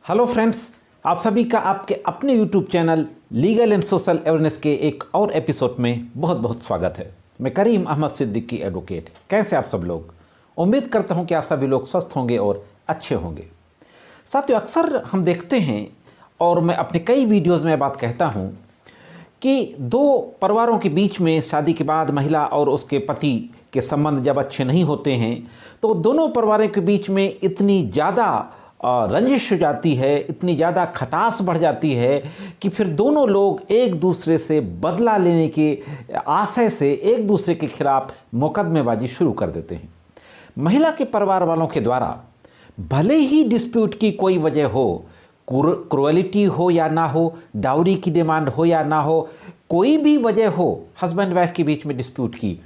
Hello friends, आप सभी का आपके अपने YouTube channel legal and social awareness के एक और एपिसोड में बहुत बहुत स्वागत है। मैं करीम अहमद सिद्दीकी एडवोकेट। कैसे आप सब लोग? उम्मीद करता हूं कि आप सभी लोग स्वस्थ होंगे और अच्छे होंगे। साथियों, अक्सर हम देखते हैं और मैं अपने कई वीडियोज़ में बात कहता हूँ कि दो परिवारों के बीच में शादी के बाद महिला और उसके पति के संबंध जब अच्छे नहीं होते हैं तो दोनों परिवारों के बीच में इतनी ज़्यादा रंजिश हो जाती है, इतनी ज़्यादा खटास बढ़ जाती है कि फिर दोनों लोग एक दूसरे से बदला लेने के आशय से एक दूसरे के खिलाफ मुकदमेबाजी शुरू कर देते हैं। महिला के परिवार वालों के द्वारा भले ही डिस्प्यूट की कोई वजह हो, क्रुएलिटी हो या ना हो, डाउरी की डिमांड हो या ना हो, कोई भी वजह हो हस्बैंड वाइफ के बीच में डिस्प्यूट की,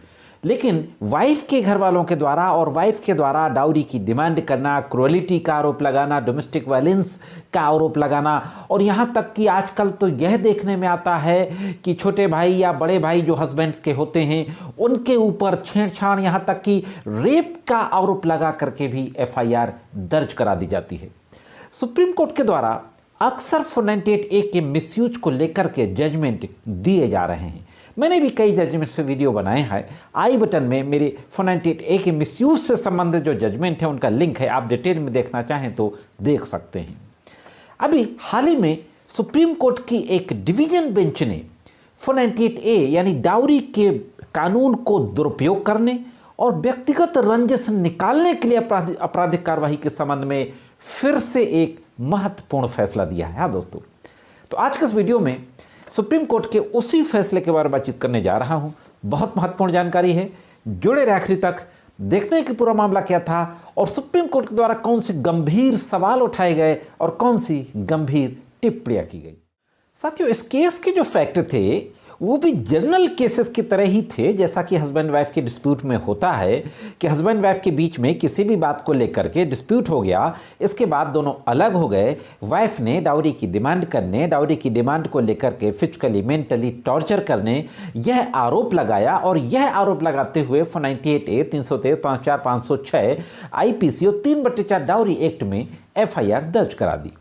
लेकिन वाइफ के घर वालों के द्वारा और वाइफ के द्वारा डाउरी की डिमांड करना, क्रुएलिटी का आरोप लगाना, डोमेस्टिक वायलेंस का आरोप लगाना, और यहाँ तक कि आजकल तो यह देखने में आता है कि छोटे भाई या बड़े भाई जो हस्बैंड्स के होते हैं उनके ऊपर छेड़छाड़, यहाँ तक कि रेप का आरोप लगा करके भी FIR दर्ज करा दी जाती है। सुप्रीम कोर्ट के द्वारा अक्सर 498A के मिसयूज को लेकर के जजमेंट दिए जा रहे हैं। मैंने भी कई जजमेंट्स पे वीडियो बनाए हैं। आई बटन में मेरे 498A के मिसयूज से संबंधित जो जजमेंट है उनका लिंक है, आप डिटेल में देखना चाहें तो देख सकते हैं। अभी हाल ही में सुप्रीम कोर्ट की एक डिवीजन बेंच ने 498A यानी डाउरी के कानून को दुरुपयोग करने और व्यक्तिगत रंजिश निकालने के लिए आपराधिक कार्रवाई के संबंध में फिर से एक महत्वपूर्ण फैसला दिया है। हाँ दोस्तों, तो आज के इस वीडियो में सुप्रीम कोर्ट के उसी फैसले के बारे में बातचीत करने जा रहा हूं। बहुत महत्वपूर्ण जानकारी है, जुड़े रहे आखिरी तक, देखते हैं कि पूरा मामला क्या था और सुप्रीम कोर्ट के द्वारा कौन से गंभीर सवाल उठाए गए और कौन सी गंभीर टिप्पणियां की गई। साथियों, इस केस के जो फैक्ट थे वो भी जनरल केसेस की तरह ही थे, जैसा कि हस्बैंड वाइफ के डिस्प्यूट में होता है कि हस्बैंड वाइफ के बीच में किसी भी बात को लेकर के डिस्प्यूट हो गया, इसके बाद दोनों अलग हो गए, वाइफ ने डाउरी की डिमांड करने, डाउरी की डिमांड को लेकर के फिजिकली मेंटली टॉर्चर करने यह आरोप लगाया और यह आरोप लगाते हुए 498A, 313, 504, 506 IPC और 3/4 डाउरी एक्ट में FIR दर्ज करा दी।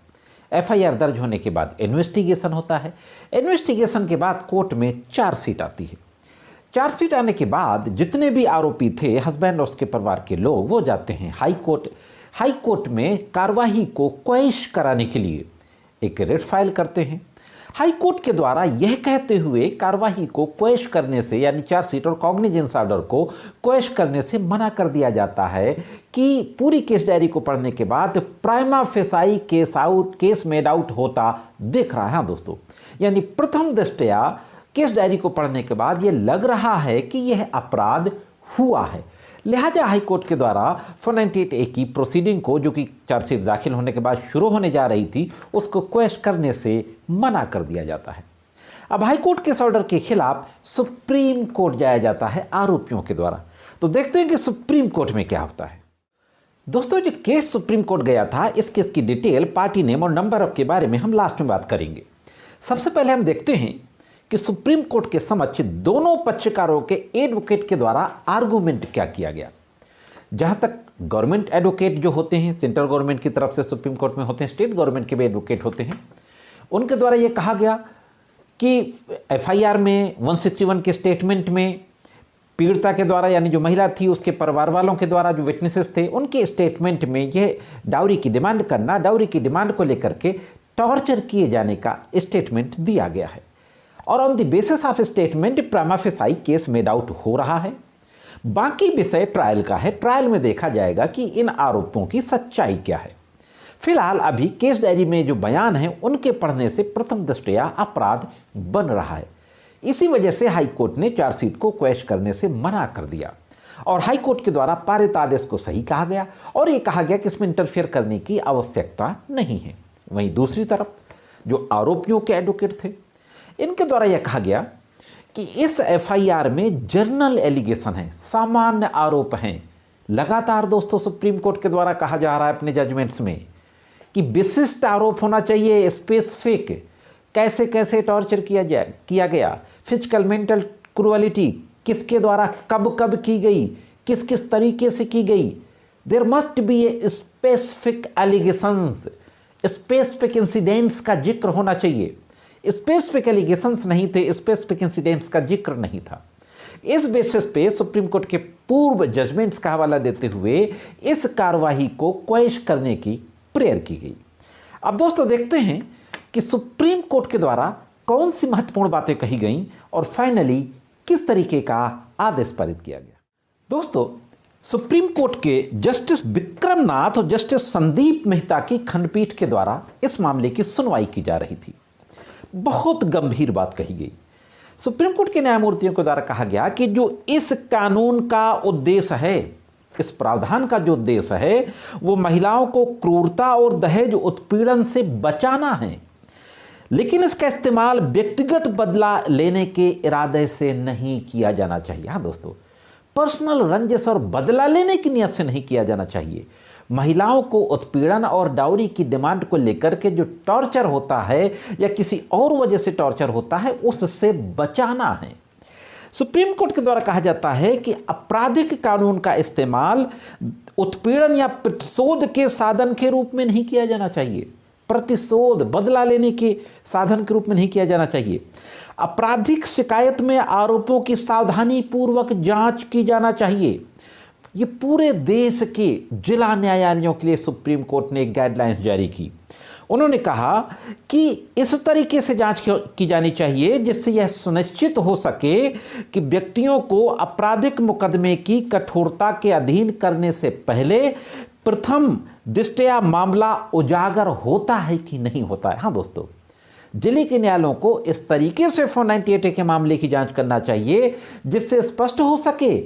FIR दर्ज होने के बाद इन्वेस्टिगेशन होता है। इन्वेस्टिगेशन के बाद कोर्ट में चार्जशीट आती है। चार्जशीट आने के बाद जितने भी आरोपी थे, हस्बैंड और उसके परिवार के लोग, वो जाते हैं हाई कोर्ट। हाई कोर्ट में कार्रवाई को क्वैश कराने के लिए एक रिट फाइल करते हैं। हाई कोर्ट के द्वारा यह कहते हुए कार्रवाई को क्वैश करने से, यानी चार्जशीट और कॉग्निजेंस ऑर्डर को क्वैश करने से मना कर दिया जाता है कि पूरी केस डायरी को पढ़ने के बाद prima facie case made out होता दिख रहा है। हाँ दोस्तों, यानी प्रथम दृष्टया केस डायरी को पढ़ने के बाद यह लग रहा है कि यह अपराध हुआ है। लिहाजा हाईकोर्ट के द्वारा 498A की प्रोसीडिंग को, जो कि चार्जशीट दाखिल होने के बाद शुरू होने जा रही थी, उसको क्वैश करने से मना कर दिया जाता है। अब हाईकोर्ट के इस ऑर्डर के खिलाफ सुप्रीम कोर्ट जाया जाता है आरोपियों के द्वारा। तो देखते हैं कि सुप्रीम कोर्ट में क्या होता है। दोस्तों, जो केस सुप्रीम कोर्ट गया था, इस केस की डिटेल, पार्टी नेम और नंबर के बारे में हम लास्ट में बात करेंगे। सबसे पहले हम देखते हैं कि सुप्रीम कोर्ट के समक्ष दोनों पक्षकारों के एडवोकेट के द्वारा आर्गुमेंट क्या किया गया। जहां तक गवर्नमेंट एडवोकेट जो होते हैं, सेंट्रल गवर्नमेंट की तरफ से सुप्रीम कोर्ट में होते हैं, स्टेट गवर्नमेंट के भी एडवोकेट होते हैं, उनके द्वारा यह कहा गया कि FIR में 161 के स्टेटमेंट में पीड़िता के द्वारा, यानी जो महिला थी उसके परिवार वालों के द्वारा जो विटनेसेस थे, उनके स्टेटमेंट में यह डाउरी की डिमांड करना, डाउरी की डिमांड को लेकर के टॉर्चर किए जाने का स्टेटमेंट दिया गया है। और on the basis of statement prima facie case made out हो रहा है। बाकी विषय ट्रायल का है। ट्रायल में देखा जाएगा कि इन आरोपों की सच्चाई क्या है। फिलहाल अभी केस डायरी में जो बयान है उनके पढ़ने से प्रथम दृष्टया अपराध बन रहा है। इसी वजह से हाईकोर्ट ने चार्जशीट को क्वैश करने से मना कर दिया और हाईकोर्ट के द्वारा पारित आदेश को सही कहा गया और ये कहा गया कि इसमें इंटरफेयर करने की आवश्यकता नहीं है। वहीं दूसरी तरफ जो आरोपियों के एडवोकेट थे, इनके द्वारा यह कहा गया कि इस FIR में जर्नल एलिगेशन है, सामान्य आरोप हैं। लगातार दोस्तों सुप्रीम कोर्ट के द्वारा कहा जा रहा है अपने जजमेंट्स में कि विशिष्ट आरोप होना चाहिए, स्पेसिफिक, कैसे कैसे टॉर्चर किया गया, फिजिकल मेंटल क्रुएलिटी किसके द्वारा कब कब की गई, किस किस तरीके से की गई। There must be a specific allegations specific incidents का जिक्र होना चाहिए। स्पेसिफिक एलिगेशंस नहीं थे, स्पेसिफिक इंसिडेंट्स का जिक्र नहीं था। इस बेसिस पे सुप्रीम कोर्ट के पूर्व जजमेंट्स का हवाला देते हुए इस कार्यवाही को क्वैश करने की प्रेयर की गई। अब दोस्तों देखते हैं कि सुप्रीम कोर्ट के द्वारा कौन सी महत्वपूर्ण बातें कही गईं और फाइनली किस तरीके का आदेश पारित किया गया। दोस्तों, सुप्रीम कोर्ट के जस्टिस विक्रमनाथ और जस्टिस संदीप मेहता की खंडपीठ के द्वारा इस मामले की सुनवाई की जा रही थी। बहुत गंभीर बात कही गई। सुप्रीम कोर्ट के न्यायमूर्तियों के द्वारा कहा गया कि जो इस कानून का उद्देश्य है, इस प्रावधान का जो उद्देश्य है, वो महिलाओं को क्रूरता और दहेज उत्पीड़न से बचाना है, लेकिन इसका इस्तेमाल व्यक्तिगत बदला लेने के इरादे से नहीं किया जाना चाहिए। हाँ दोस्तों, पर्सनल रंजिश और बदला लेने की नियत से नहीं किया जाना चाहिए। महिलाओं को उत्पीड़न और डाउरी की डिमांड को लेकर के जो टॉर्चर होता है या किसी और वजह से टॉर्चर होता है, उससे बचाना है। सुप्रीम कोर्ट के द्वारा कहा जाता है कि आपराधिक कानून का इस्तेमाल उत्पीड़न या प्रतिशोध के साधन के रूप में नहीं किया जाना चाहिए, प्रतिशोध बदला लेने के साधन के रूप में नहीं किया जाना चाहिए। आपराधिक शिकायत में आरोपों की सावधानी पूर्वक जांच की जाना चाहिए। ये पूरे देश के जिला न्यायालयों के लिए सुप्रीम कोर्ट ने एक गाइडलाइंस जारी की। उन्होंने कहा कि इस तरीके से जांच की जानी चाहिए जिससे यह सुनिश्चित हो सके कि व्यक्तियों को आपराधिक मुकदमे की कठोरता के अधीन करने से पहले प्रथम दृष्टया मामला उजागर होता है कि नहीं होता है। हाँ दोस्तों, जिले के न्यायालयों को इस तरीके से 498A के मामले की जांच करना चाहिए जिससे स्पष्ट हो सके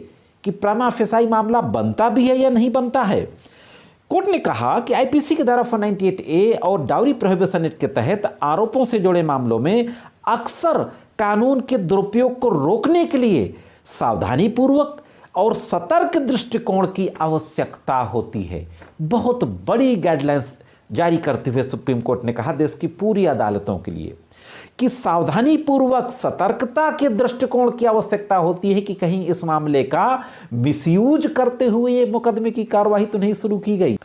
कि प्रमा फेसाई मामला बनता भी है या नहीं बनता है। कोर्ट ने कहा कि आईपीसी की धारा 498A और डाउरी प्रोहिबिशन एक्ट के तहत आरोपों से जुड़े मामलों में अक्सर कानून के दुरुपयोग को रोकने के लिए सावधानी पूर्वक और सतर्क दृष्टिकोण की आवश्यकता होती है। बहुत बड़ी गाइडलाइंस जारी करते हुए सुप्रीम कोर्ट ने कहा देश की पूरी अदालतों के लिए कि सावधानी पूर्वक सतर्कता के दृष्टिकोण की आवश्यकता होती है कि कहीं इस मामले का मिसयूज करते हुए ये मुकदमे की कार्रवाई तो नहीं शुरू की गई।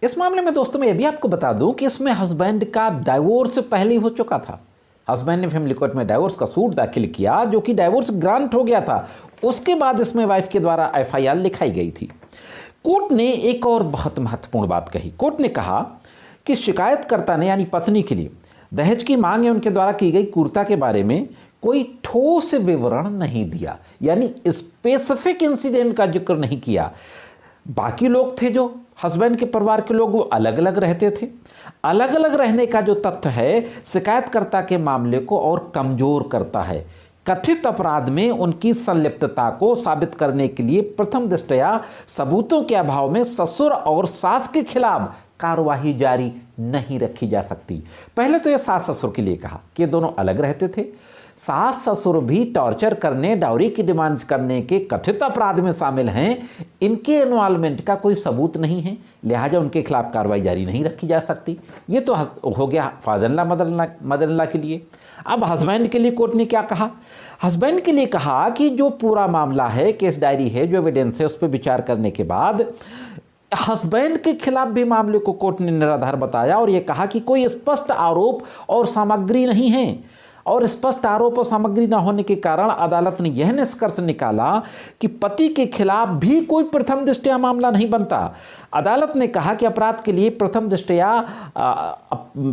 इस मामले में दोस्तों मैं ये भी आपको बता दूं कि इसमें हस्बैंड का डाइवोर्स पहले ही हो चुका था। हस्बैंड ने फैमिली कोर्ट में डाइवोर्स का सूट दाखिल किया जो कि डाइवोर्स ग्रांट हो गया था। उसके बाद इसमें वाइफ के द्वारा एफआईआर लिखाई गई थी। कोर्ट ने एक और बहुत महत्वपूर्ण बात कही। कोर्ट ने कहा कि शिकायतकर्ता ने यानी पत्नी के लिए दहेज की मांग या उनके द्वारा की गई क्रूरता के बारे में कोई ठोस विवरण नहीं दिया, यानी स्पेसिफिक इंसिडेंट का जिक्र नहीं किया। बाकी लोग थे जो हस्बैंड के परिवार के लोग, वो अलग अलग रहते थे। अलग अलग रहने का जो तथ्य है शिकायतकर्ता के मामले को और कमजोर करता है। कथित अपराध में उनकी संलिप्तता को साबित करने के लिए प्रथम दृष्टया सबूतों के अभाव में ससुर और सास के खिलाफ कार्यवाही जारी नहीं रखी जा सकती। पहले तो यह सास ससुर के लिए कहा कि ये दोनों अलग रहते थे। सास ससुर भी टॉर्चर करने, डाउरी की डिमांड करने के कथित अपराध में शामिल हैं। इनके इन्वॉल्वमेंट का कोई सबूत नहीं है, लिहाजा उनके खिलाफ कार्रवाई जारी नहीं रखी जा सकती। ये तो हो गया father in law mother in law के लिए। अब हस्बैंड के लिए कोर्ट ने क्या कहा? हस्बैंड के लिए कहा कि जो पूरा मामला है, केस डायरी है, जो एविडेंस है, उस पर विचार करने के बाद हस्बैंड के खिलाफ भी मामले को कोर्ट ने निराधार बताया और यह कहा कि कोई स्पष्ट आरोप और सामग्री नहीं है। और स्पष्ट आरोप और सामग्री न होने के कारण अदालत ने यह निष्कर्ष निकाला कि पति के खिलाफ भी कोई प्रथम दृष्टया मामला नहीं बनता। अदालत ने कहा कि अपराध के लिए प्रथम दृष्टया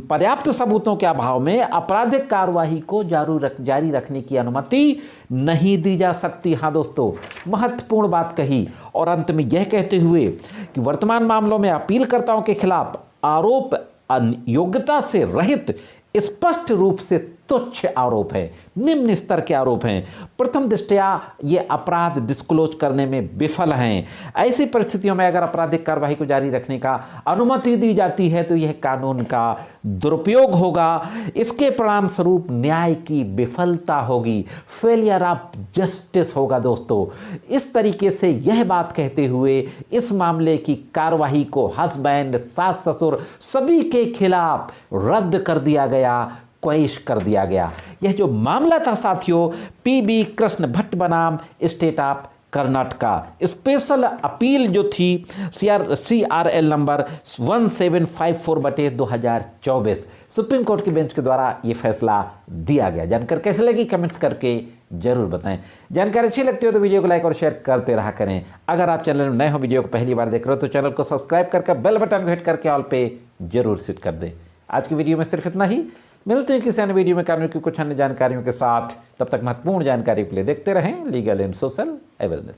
पर्याप्त सबूतों के अभाव में आपराधिक कार्यवाही को जारी रखने की अनुमति नहीं दी जा सकती। हाँ दोस्तों, महत्वपूर्ण बात कही। और अंत में यह कहते हुए कि वर्तमान मामलों में अपीलकर्ताओं के खिलाफ आरोप अयोग्यता से रहित स्पष्ट रूप से तुच्छ आरोप है, निम्न स्तर के आरोप हैं। प्रथम दृष्टया ये अपराध डिस्क्लोज करने में विफल हैं। ऐसी परिस्थितियों में अगर आपराधिक कार्रवाई को जारी रखने का अनुमति दी जाती है तो यह कानून का दुरुपयोग होगा। इसके परिणाम स्वरूप न्याय की विफलता होगी, फेलियर ऑफ जस्टिस होगा। दोस्तों, इस तरीके से यह बात कहते हुए इस मामले की कार्यवाही को हस्बैंड, सास ससुर सभी के खिलाफ रद्द कर दिया गया, क्वैश कर दिया गया। यह जो मामला था साथियों, पीबी कृष्ण भट्ट बनाम state of Karnataka special appeal जो थी CRL नंबर 1754/2024 सुप्रीम कोर्ट की बेंच के द्वारा ये फैसला दिया गया। जानकर कैसे लगी कमेंट्स करके जरूर बताएं। जानकारी अच्छी लगती हो तो वीडियो को लाइक और शेयर करते रहा करें। अगर आप चैनल में नए हो, वीडियो को पहली बार देख रहे हो तो चैनल को सब्सक्राइब करके बेल बटन को हिट करके ऑल पे जरूर सेट कर दें। आज की वीडियो में सिर्फ इतना ही। मिलते हैं किसी अन्य वीडियो में कानून की कुछ अन्य जानकारियों के साथ। तब तक महत्वपूर्ण जानकारी के लिए देखते रहें लीगल एंड सोशल अवेयरनेस।